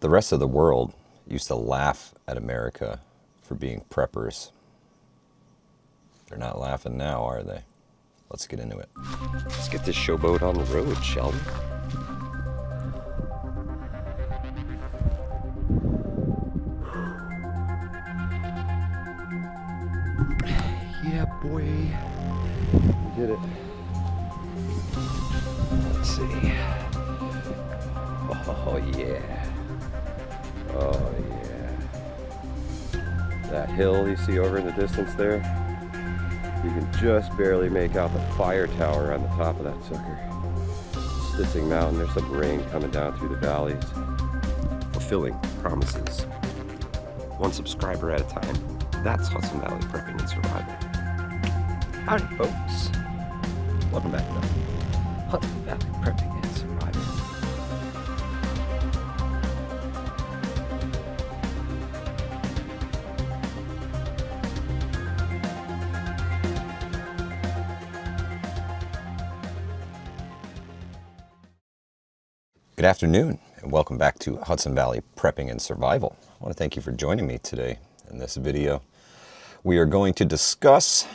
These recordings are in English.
The rest of the world used to laugh at America for being preppers. They're not laughing now, are they? Let's get into it. Let's get this showboat on the road, shall we? Yeah, boy. We did it. Let's see. Oh, yeah. Oh, yeah. That hill you see over in the distance there, you can just barely make out the fire tower on the top of that sucker. Stik Mountain, there's some rain coming down through the valleys. Fulfilling promises. One subscriber at a time. That's Hudson Valley Prepping and Survival. Howdy, folks. Welcome back to Hudson Valley Prepping and Survival. Good afternoon, and welcome back to Hudson Valley Prepping and Survival. I want to thank you for joining me today in this video. We are going to discuss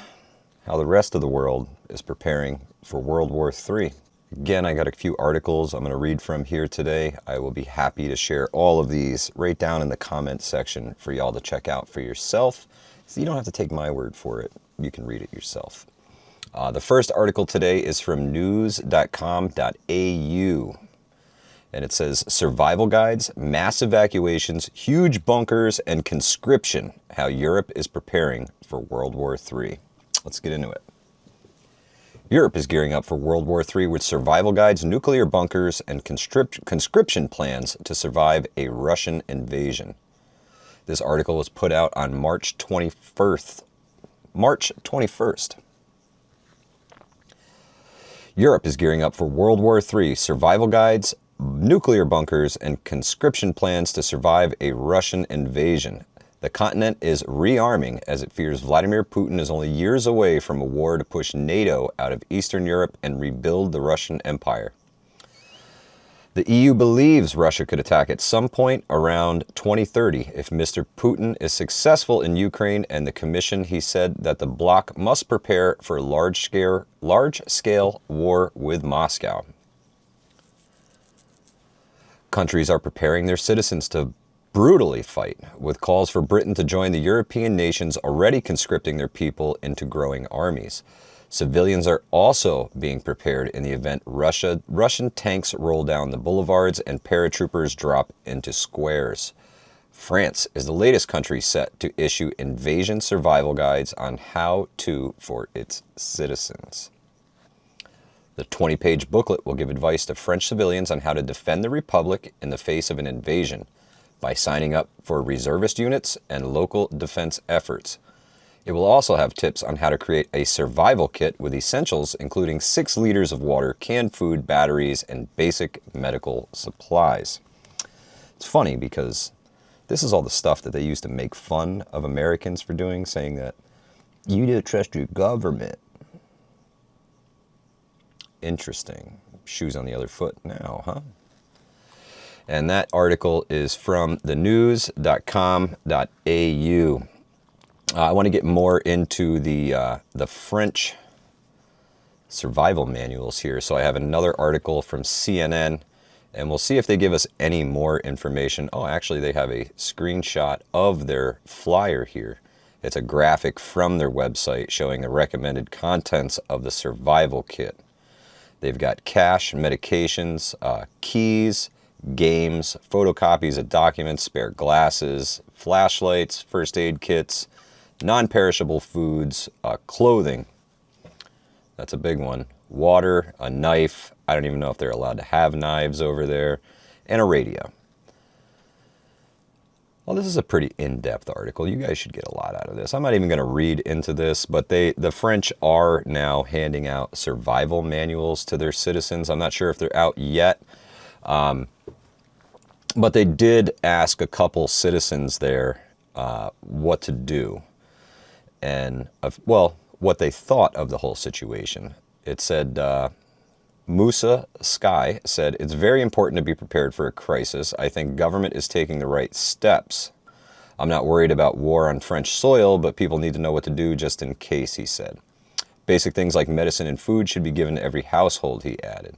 how the rest of the world is preparing for World War III. Again, I got a few articles I'm going to read from here today. I will be happy to share all of these right down in the comment section for y'all to check out for yourself. So you don't have to take my word for it. You can read it yourself. The first article today is from news.com.au. And it says, survival guides, mass evacuations, huge bunkers, and conscription, how Europe is preparing for World War III. Let's get into it. Europe is gearing up for World War III with survival guides, nuclear bunkers, and conscription plans to survive a Russian invasion. This article was put out on March 21st. Europe is gearing up for World War III, survival guides, nuclear bunkers, and conscription plans to survive a Russian invasion. The continent is rearming as it fears Vladimir Putin is only years away from a war to push NATO out of Eastern Europe and rebuild the Russian Empire. The EU believes Russia could attack at some point around 2030 if Mr. Putin is successful in Ukraine, and the Commission, he said that the bloc must prepare for a large-scale war with Moscow. Countries are preparing their citizens to brutally fight, with calls for Britain to join the European nations already conscripting their people into growing armies. Civilians are also being prepared in the event Russian tanks roll down the boulevards and paratroopers drop into squares. France is the latest country set to issue invasion survival guides on how to for its citizens. The 20-page booklet will give advice to French civilians on how to defend the Republic in the face of an invasion by signing up for reservist units and local defense efforts. It will also have tips on how to create a survival kit with essentials, including 6 liters of water, canned food, batteries, and basic medical supplies. It's funny because this is all the stuff that they used to make fun of Americans for doing, saying that you don't trust your government. Interesting. Shoes on the other foot now, huh? And that article is from thenews.com.au. I want to get more into the French survival manuals here. So I have another article from CNN, and we'll see if they give us any more information. Oh, actually, they have a screenshot of their flyer here. It's a graphic from their website showing the recommended contents of the survival kit. They've got cash, medications, keys, games, photocopies of documents, spare glasses, flashlights, first aid kits, non-perishable foods, clothing. That's a big one. Water, a knife. I don't even know if they're allowed to have knives over there. And a radio. Well, this is a pretty in-depth article. You guys should get a lot out of this. I'm not even going to read into this, but the French are now handing out survival manuals to their citizens. I'm not sure if they're out yet, but they did ask a couple citizens there what to do and, well, what they thought of the whole situation. It said, Musa Sky said, "It's very important to be prepared for a crisis. I think government is taking the right steps. I'm not worried about war on French soil, but people need to know what to do just in case," he said. "Basic things like medicine and food should be given to every household," he added.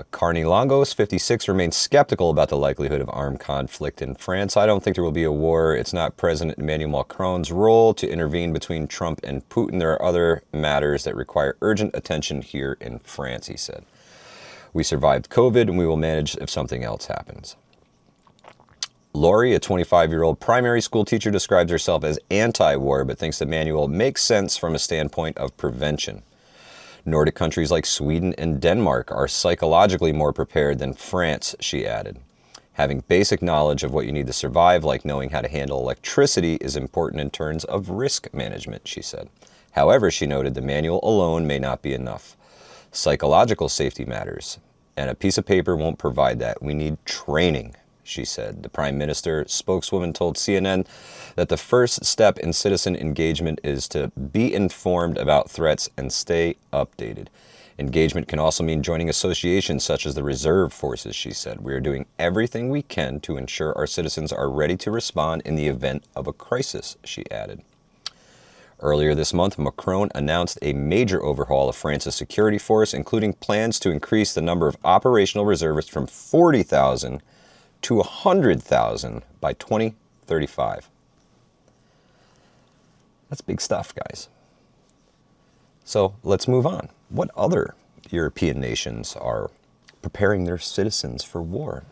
Carney Longos, 56, remains skeptical about the likelihood of armed conflict in France. "I don't think there will be a war. It's not President Emmanuel Macron's role to intervene between Trump and Putin. There are other matters that require urgent attention here in France," he said. "We survived COVID and we will manage if something else happens." Lori, a 25-year-old primary school teacher, describes herself as anti-war but thinks the manual makes sense from a standpoint of prevention. "Nordic countries like Sweden and Denmark are psychologically more prepared than France," she added. "Having basic knowledge of what you need to survive, like knowing how to handle electricity, is important in terms of risk management," she said. However, she noted the manual alone may not be enough. "Psychological safety matters, and a piece of paper won't provide that. We need training," she said. The Prime Minister spokeswoman told CNN that the first step in citizen engagement is to be informed about threats and stay updated. Engagement can also mean joining associations such as the Reserve Forces, she said. "We are doing everything we can to ensure our citizens are ready to respond in the event of a crisis," she added. Earlier this month, Macron announced a major overhaul of France's security force, including plans to increase the number of operational reservists from 40,000 to 100,000 by 2035. That's big stuff, guys. So let's move on. What other European nations are preparing their citizens for war?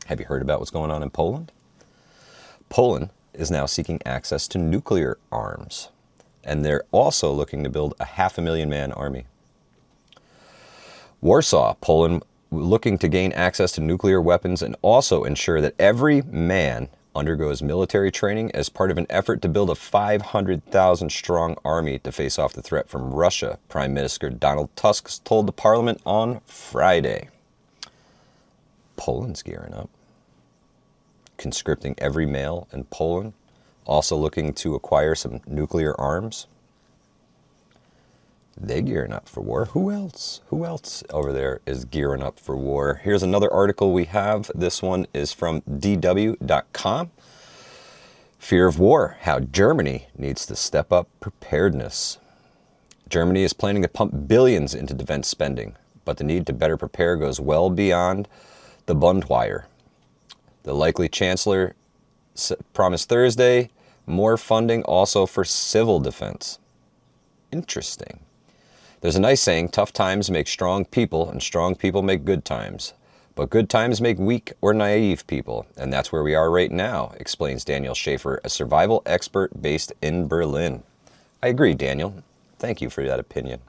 Have you heard about what's going on in Poland? Poland is now seeking access to nuclear arms, and they're also looking to build a 500,000-man army. Warsaw, Poland, looking to gain access to nuclear weapons and also ensure that every man undergoes military training as part of an effort to build a 500,000-strong army to face off the threat from Russia, Prime Minister Donald Tusk told the parliament on Friday. Poland's gearing up, conscripting every male in Poland, also looking to acquire some nuclear arms. They're gearing up for war. Who else? Who else over there is gearing up for war? Here's another article we have. This one is from DW.com. Fear of war, how Germany needs to step up preparedness. Germany is planning to pump billions into defense spending, but the need to better prepare goes well beyond the Bundwire. The likely chancellor promised Thursday more funding also for civil defense. Interesting. There's a nice saying, tough times make strong people, and strong people make good times. But good times make weak or naive people, and that's where we are right now, explains Daniel Schaefer, a survival expert based in Berlin. I agree, Daniel. Thank you for that opinion.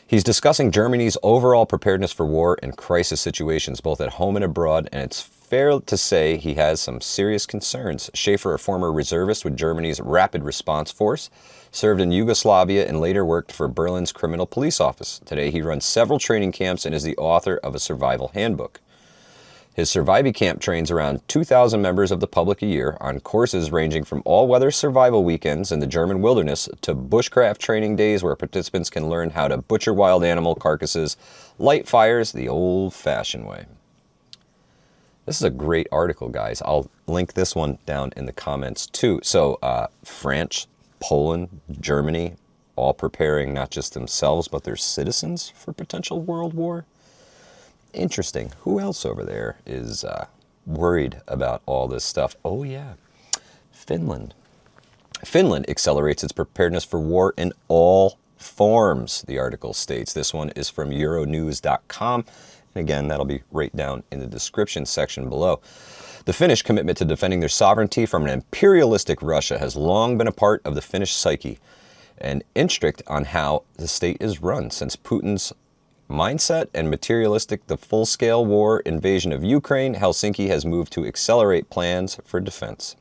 He's discussing Germany's overall preparedness for war and crisis situations, both at home and abroad, and it's fair to say he has some serious concerns. Schaefer, a former reservist with Germany's Rapid Response Force, served in Yugoslavia and later worked for Berlin's Criminal Police Office. Today he runs several training camps and is the author of a survival handbook. His Survivy Camp trains around 2,000 members of the public a year on courses ranging from all-weather survival weekends in the German wilderness to bushcraft training days where participants can learn how to butcher wild animal carcasses, light fires the old-fashioned way. This is a great article, guys. I'll link this one down in the comments too. So France, Poland, Germany, all preparing not just themselves but their citizens for potential world war. Interesting. Who else over there is worried about all this stuff? Oh yeah, Finland. Finland accelerates its preparedness for war in all forms, the article states. This one is from Euronews.com. And again, that'll be right down in the description section below. The Finnish commitment to defending their sovereignty from an imperialistic Russia has long been a part of the Finnish psyche and instinct on how the state is run. Since Putin's mindset and materialistic, the full-scale war invasion of Ukraine, Helsinki has moved to accelerate plans for defense.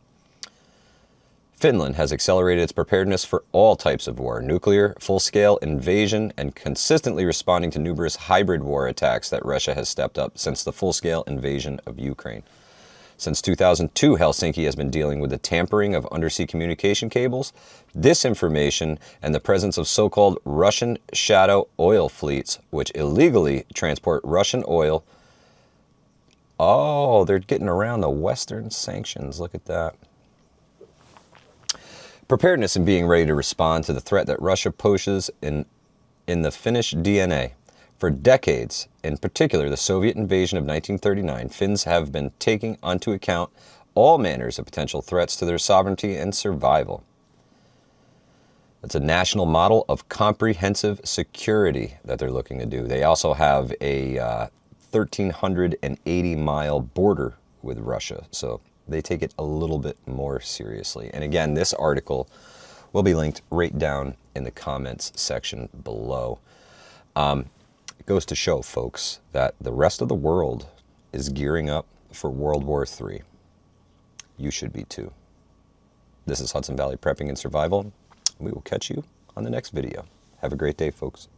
Finland has accelerated its preparedness for all types of war, nuclear, full-scale invasion, and consistently responding to numerous hybrid war attacks that Russia has stepped up since the full-scale invasion of Ukraine. Since 2002, Helsinki has been dealing with the tampering of undersea communication cables, disinformation, and the presence of so-called Russian shadow oil fleets, which illegally transport Russian oil. Oh, they're getting around the Western sanctions. Look at that. Preparedness and being ready to respond to the threat that Russia poses in the Finnish DNA. For decades, in particular the Soviet invasion of 1939, Finns have been taking onto account all manners of potential threats to their sovereignty and survival. It's a national model of comprehensive security that they're looking to do. They also have a 1,380-mile border with Russia, so they take it a little bit more seriously. And again, this article will be linked right down in the comments section below. It goes to show, folks, that the rest of the world is gearing up for World War III. You should be too. This is Hudson Valley Prepping and Survival. We will catch you on the next video. Have a great day, folks.